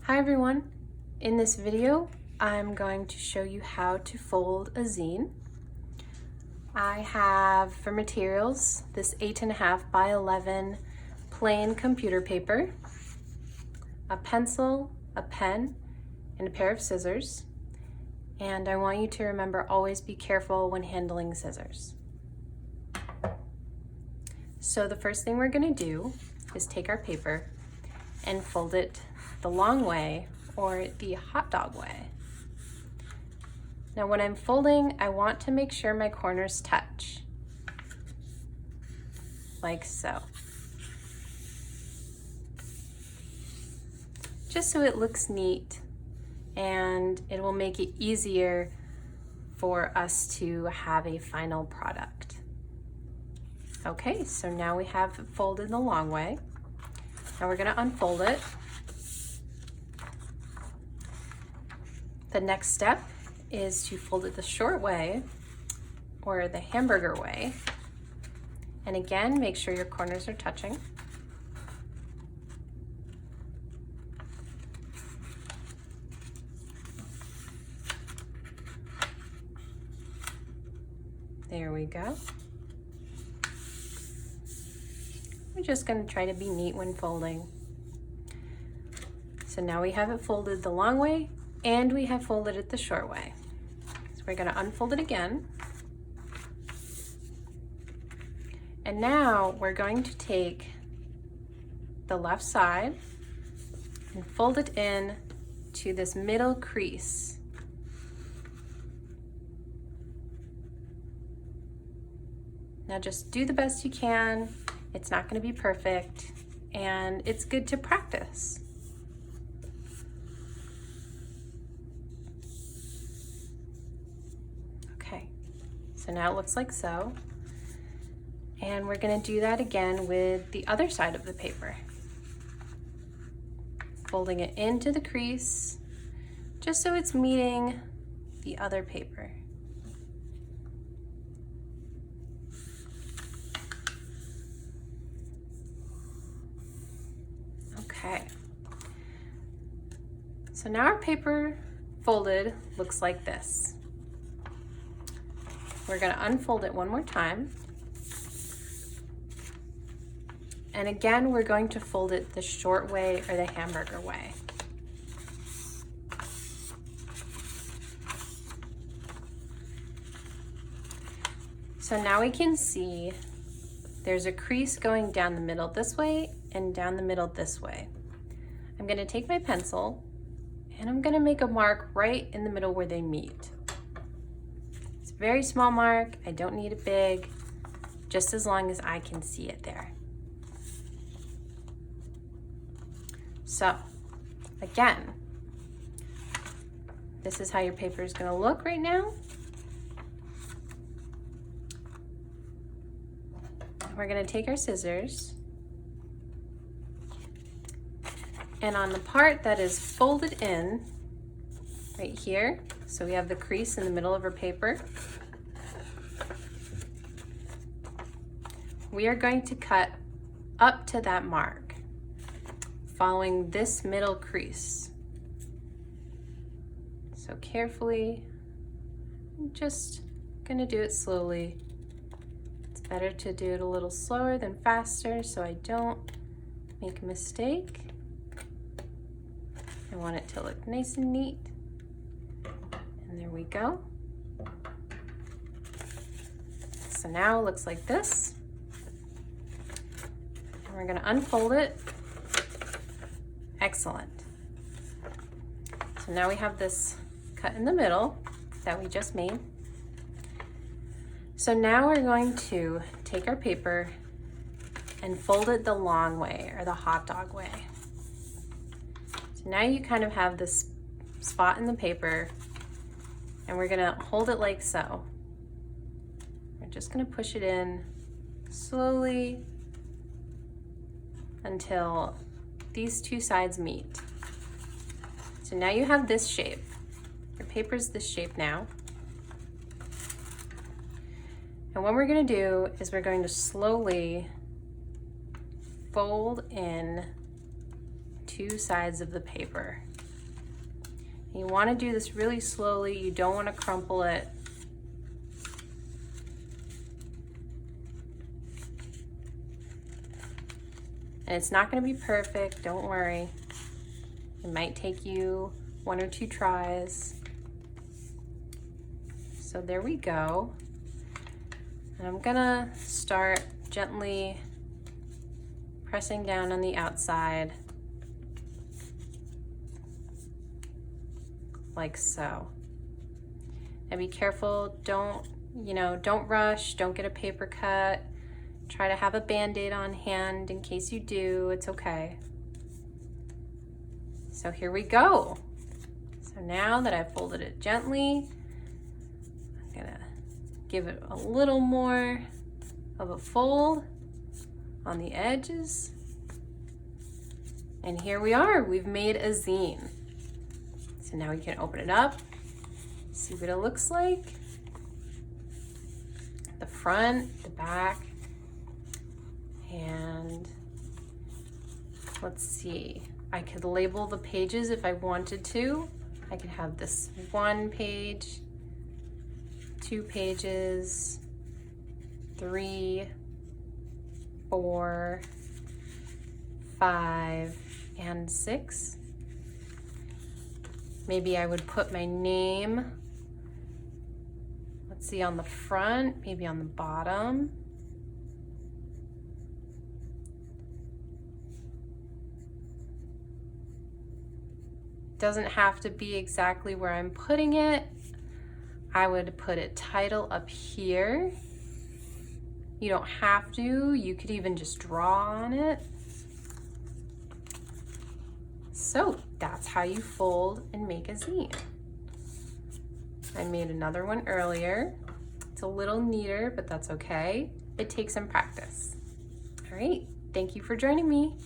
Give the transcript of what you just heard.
Hi everyone. In this video, I'm going to show you how to fold a zine. I have for materials this 8.5 by 11 plain computer paper, a pencil, a pen, and a pair of scissors. And I want you to remember, always be careful when handling scissors. So the first thing we're going to do is take our paper and fold it the long way, or the hot dog way. Now when I'm folding, I want to make sure my corners touch, like so. Just so it looks neat and it will make it easier for us to have a final product. Okay, so now we have it folded the long way. Now we're going to unfold it. The next step is to fold it the short way, or the hamburger way. And again, make sure your corners are touching. There we go. We're just going to try to be neat when folding. So now we have it folded the long way, and we have folded it the short way. So we're going to unfold it again. And now we're going to take the left side and fold it in to this middle crease. Now just do the best you can. It's not going to be perfect, and it's good to practice. Okay, so now it looks like so. And we're going to do that again with the other side of the paper. Folding it into the crease, just so it's meeting the other paper. Okay, so now our paper folded looks like this. We're going to unfold it one more time. And again, we're going to fold it the short way, or the hamburger way. So now we can see there's a crease going down the middle this way and down the middle this way. I'm going to take my pencil and I'm going to make a mark right in the middle where they meet. It's a very small mark. I don't need it big, just as long as I can see it there. So again, this is how your paper is going to look right now. We're going to take our scissors, and on the part that is folded in right here, so we have the crease in the middle of our paper, we are going to cut up to that mark, following this middle crease. So carefully, I'm just going to do it slowly. Better to do it a little slower than faster so I don't make a mistake. I want it to look nice and neat. And there we go. So now it looks like this. And we're going to unfold it. Excellent. So now we have this cut in the middle that we just made. So now we're going to take our paper and fold it the long way, or the hot dog way. So now you kind of have this spot in the paper, and we're gonna hold it like so. We're just gonna push it in slowly until these two sides meet. So now you have this shape. Your paper's this shape now. And what we're going to do is we're going to slowly fold in two sides of the paper. You want to do this really slowly. You don't want to crumple it. And it's not going to be perfect, don't worry. It might take you 1 or 2 tries. So there we go. And I'm gonna start gently pressing down on the outside, like so. And be careful, don't rush, don't get a paper cut. Try to have a Band-Aid on hand in case you do, it's okay. So here we go. So now that I've folded it gently, I'm gonna give it a little more of a fold on the edges. And here we are, we've made a zine. So now we can open it up, see what it looks like. The front, the back, and let's see. I could label the pages if I wanted to. I could have this 1 page, 2 pages, 3, 4, 5, and 6. Maybe I would put my name, let's see, on the front, maybe on the bottom. Doesn't have to be exactly where I'm putting it. I would put a title up here. You don't have to, you could even just draw on it. So that's how you fold and make a zine. I made another one earlier. It's a little neater, but that's okay. It takes some practice. All right, thank you for joining me.